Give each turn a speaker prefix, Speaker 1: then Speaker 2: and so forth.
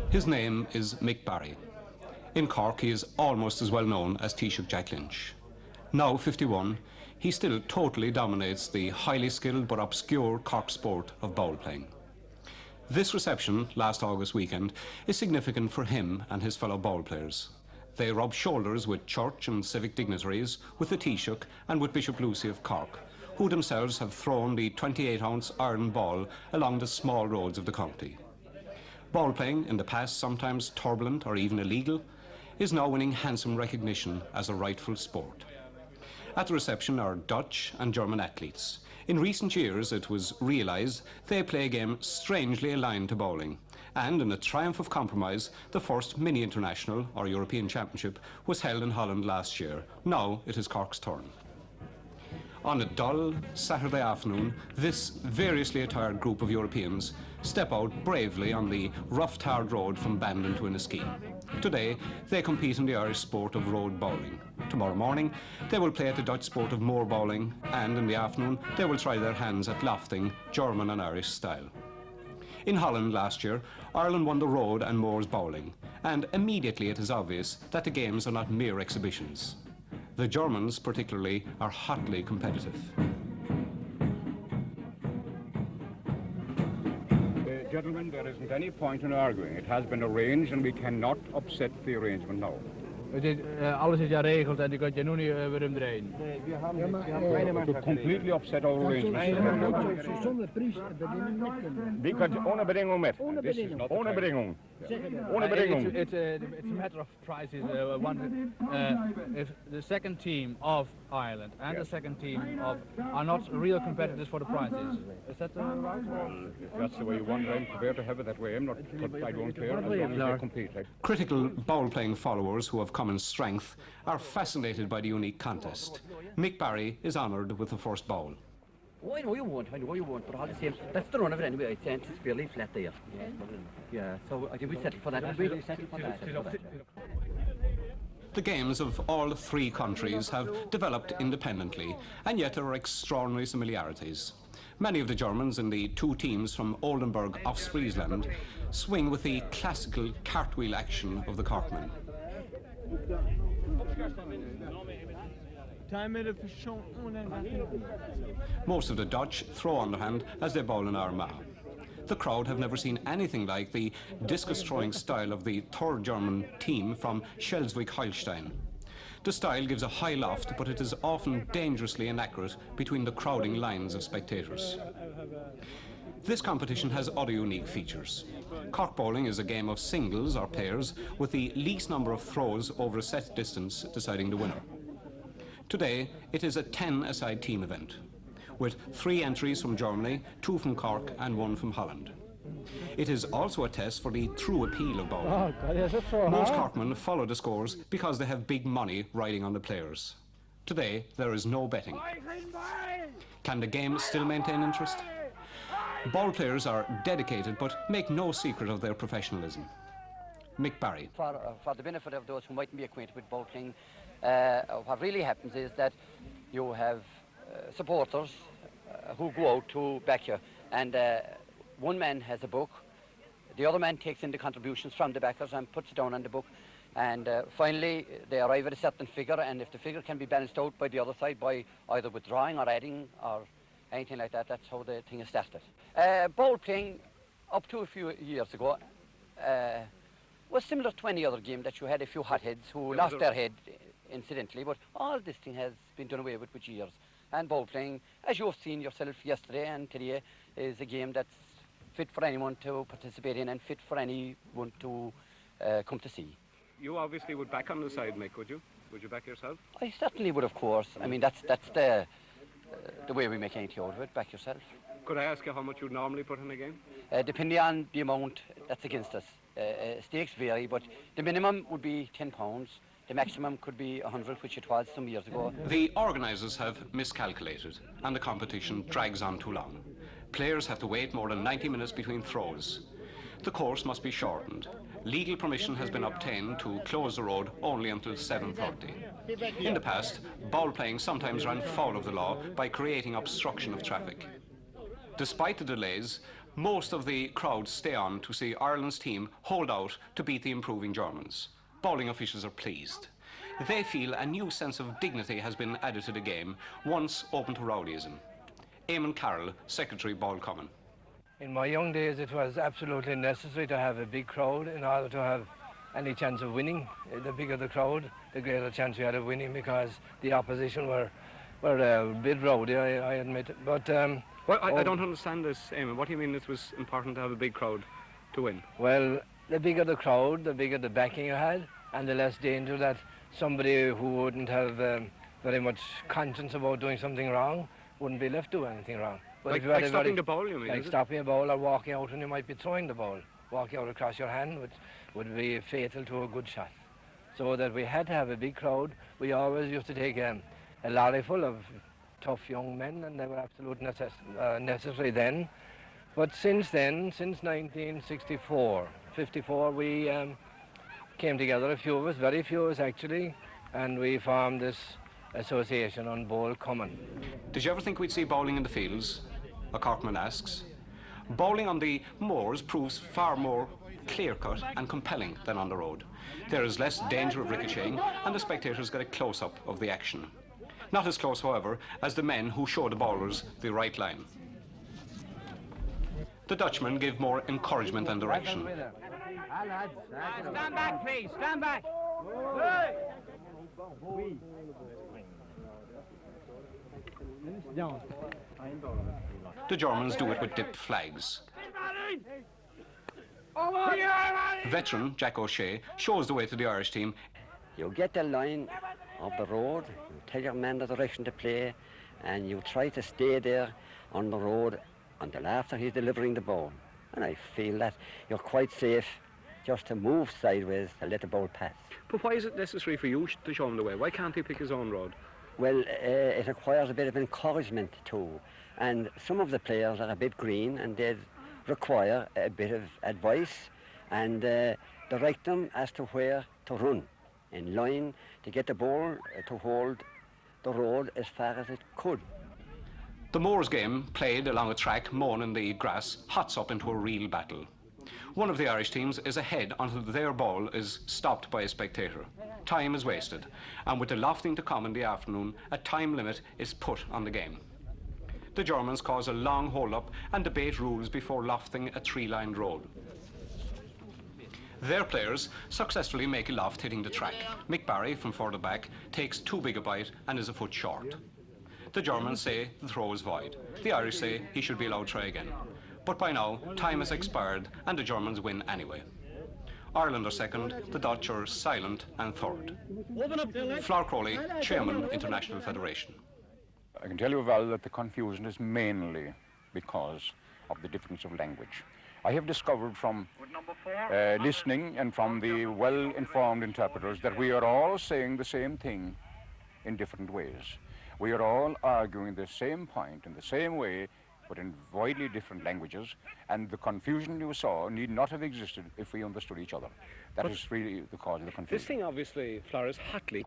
Speaker 1: His name is Mick. In Cork, he is almost as well known as Taoiseach Jack Lynch. Now 51, he still totally dominates the highly skilled but obscure Cork sport of ball playing. This reception last August weekend is significant for him and his fellow ball players. They rub shoulders with church and civic dignitaries, with the Taoiseach and with Bishop Lucy of Cork, who themselves have thrown the 28-ounce iron ball along the small roads of the county. Ball playing, in the past sometimes turbulent or even illegal, is now winning handsome recognition as a rightful sport. At the reception are Dutch and German athletes. In recent years, it was realised they play a game strangely aligned to bowling, and in a triumph of compromise, the first mini-international, or European Championship, was held in Holland last year. Now it is Cork's turn. On a dull Saturday afternoon, this variously attired group of Europeans step out bravely on the rough tarred road from Bandon to Inniskeen. Today, they compete in the Irish sport of road bowling. Tomorrow morning, they will play at the Dutch sport of moor bowling, and in the afternoon, they will try their hands at lofting, German and Irish style. In Holland last year, Ireland won the road and moors bowling, and immediately it is obvious that the games are not mere exhibitions. The Germans, particularly, are hotly competitive.
Speaker 2: Gentlemen, there isn't any point in arguing. It has been arranged and we cannot upset the arrangement now.
Speaker 3: Alles is ja regeld en die kan je nu niet weer omdraaien.
Speaker 2: Nee, we completely upset our arrangement.
Speaker 4: Zonder prijs beginnen met.
Speaker 2: Die kan ohne bedingung met. Ohne bedingung. Ohne bedingung.
Speaker 3: It's a matter of prices. If the second team of Ireland and the second team are not real competitors for the prizes, is that right?
Speaker 2: If that's the way you want, I'm prepared to have it that way. I don't care as long as they compete.
Speaker 1: Critical ball-playing followers who have come in strength are fascinated by the unique contest. Mick is honoured with the first bowl.
Speaker 5: Oh, I know you won't, but all the same, that's the run of it anyway. It's fairly flat there. Yeah, so I think we settle for that.
Speaker 1: The games of all three countries have developed independently, and yet there are extraordinary similarities. Many of the Germans in the two teams from Oldenburg, Ostfriesland, swing with the classical cartwheel action of the Corkman. Most of the Dutch throw underhand as they bowl in Armagh. The crowd have never seen anything like the discus-throwing style of the third German team from Schleswig-Holstein. The style gives a high loft, but it is often dangerously inaccurate between the crowding lines of spectators. This competition has other unique features. Cork bowling is a game of singles or pairs, with the least number of throws over a set distance deciding the winner. Today, it is a 10-a-side team event, with 3 entries from Germany, 2 from Cork and 1 from Holland. It is also a test for the true appeal of bowling. Most Corkmen follow the scores because they have big money riding on the players. Today, there is no betting. Can the game still maintain interest? Ball players are dedicated but make no secret of their professionalism. Mick.
Speaker 5: For the benefit of those who mightn't be acquainted with ball playing, what really happens is that you have supporters who go out to back you, and one man has a book, the other man takes in the contributions from the backers and puts it down on the book, and finally they arrive at a certain figure, and if the figure can be balanced out by the other side by either withdrawing or adding or anything like that, that's how the thing is started. Ball playing up to a few years ago was similar to any other game that you had a few hotheads who lost their head incidentally, but all this thing has been done away with years. And ball playing, as you've seen yourself yesterday and today, is a game that's fit for anyone to participate in and fit for anyone to come to see.
Speaker 1: You obviously would back on the side, Mick, would you? Would you back yourself?
Speaker 5: I certainly would, of course. I mean, that's the way we make anything out of it, back yourself.
Speaker 1: Could I ask you how much you'd normally put in a game?
Speaker 5: Depending on the amount that's against us. Stakes vary, but the minimum would be £10. The maximum could be 100, which it was some years ago.
Speaker 1: The organisers have miscalculated, and the competition drags on too long. Players have to wait more than 90 minutes between throws. The course must be shortened. Legal permission has been obtained to close the road only until 7:30. In the past, ball playing sometimes ran foul of the law by creating obstruction of traffic. Despite the delays, Most of the crowd stay on to see Ireland's team hold out to beat the improving Germans. Bowling officials are pleased. They feel a new sense of dignity has been added to the game, once open to rowdyism. Eamon Carroll, Secretary Ball Common.
Speaker 6: In my young days, it was absolutely necessary to have a big crowd in order to have any chance of winning. The bigger the crowd, the greater chance we had of winning, because the opposition were a bit rowdy, I admit. But
Speaker 1: Well, I don't understand this, Eamon. What do you mean it was important to have a big crowd to win?
Speaker 6: Well, the bigger the crowd, the bigger the backing you had, and the less danger that somebody who wouldn't have very much conscience about doing something wrong wouldn't be left to do anything wrong. But if you had
Speaker 1: stopping the ball, you mean?
Speaker 6: Like stopping a ball or walking out when you might be throwing the ball. Walking out across your hand would be fatal to a good shot. So that we had to have a big crowd. We always used to take a lorry full of tough young men, and they were absolutely necessary then. But since then, since 1964, 54, we came together, a few of us, very few of us actually, and we formed this association on Ball Common.
Speaker 1: Did you ever think we'd see bowling in the fields? A Corkman asks. Bowling on the moors proves far more clear-cut and compelling than on the road. There is less danger of ricocheting, and the spectators get a close-up of the action. Not as close, however, as the men who show the bowlers the right line. The Dutchmen give more encouragement and direction.
Speaker 3: Stand back, please. Stand back.
Speaker 1: The Germans do it with dipped flags. Veteran Jack O'Shea shows the way to the Irish team.
Speaker 7: You get the line of the road, you tell your man the direction to play, and you try to stay there on the road until after he's delivering the ball. And I feel that you're quite safe just to move sideways to let the ball pass.
Speaker 1: But why is it necessary for you to show him the way? Why can't he pick his own road?
Speaker 7: Well, it requires a bit of encouragement too. And some of the players are a bit green, and they require a bit of advice and direct them as to where to run in line to get the ball to hold the road as far as it could.
Speaker 1: The Moors game, played along a track mown in the grass, hots up into a real battle. One of the Irish teams is ahead until their ball is stopped by a spectator. Time is wasted, and with the lofting to come in the afternoon, a time limit is put on the game. The Germans cause a long hold-up and debate rules before lofting a three-lined road. Their players successfully make a loft hitting the track. Mick Barry, from further back, takes too big a bite and is a foot short. The Germans say the throw is void. The Irish say he should be allowed to try again. But by now, time has expired and the Germans win anyway. Ireland are second, the Dutch are silent and third. Flower Crowley, Chairman, International Federation.
Speaker 2: I can tell you, Val, that the confusion is mainly because of the difference of language. I have discovered from listening and from the well-informed interpreters that we are all saying the same thing in different ways. We are all arguing the same point in the same way, but in widely different languages, and the confusion you saw need not have existed if we understood each other. That is really the cause of the confusion.
Speaker 1: This thing obviously flourishes hotly.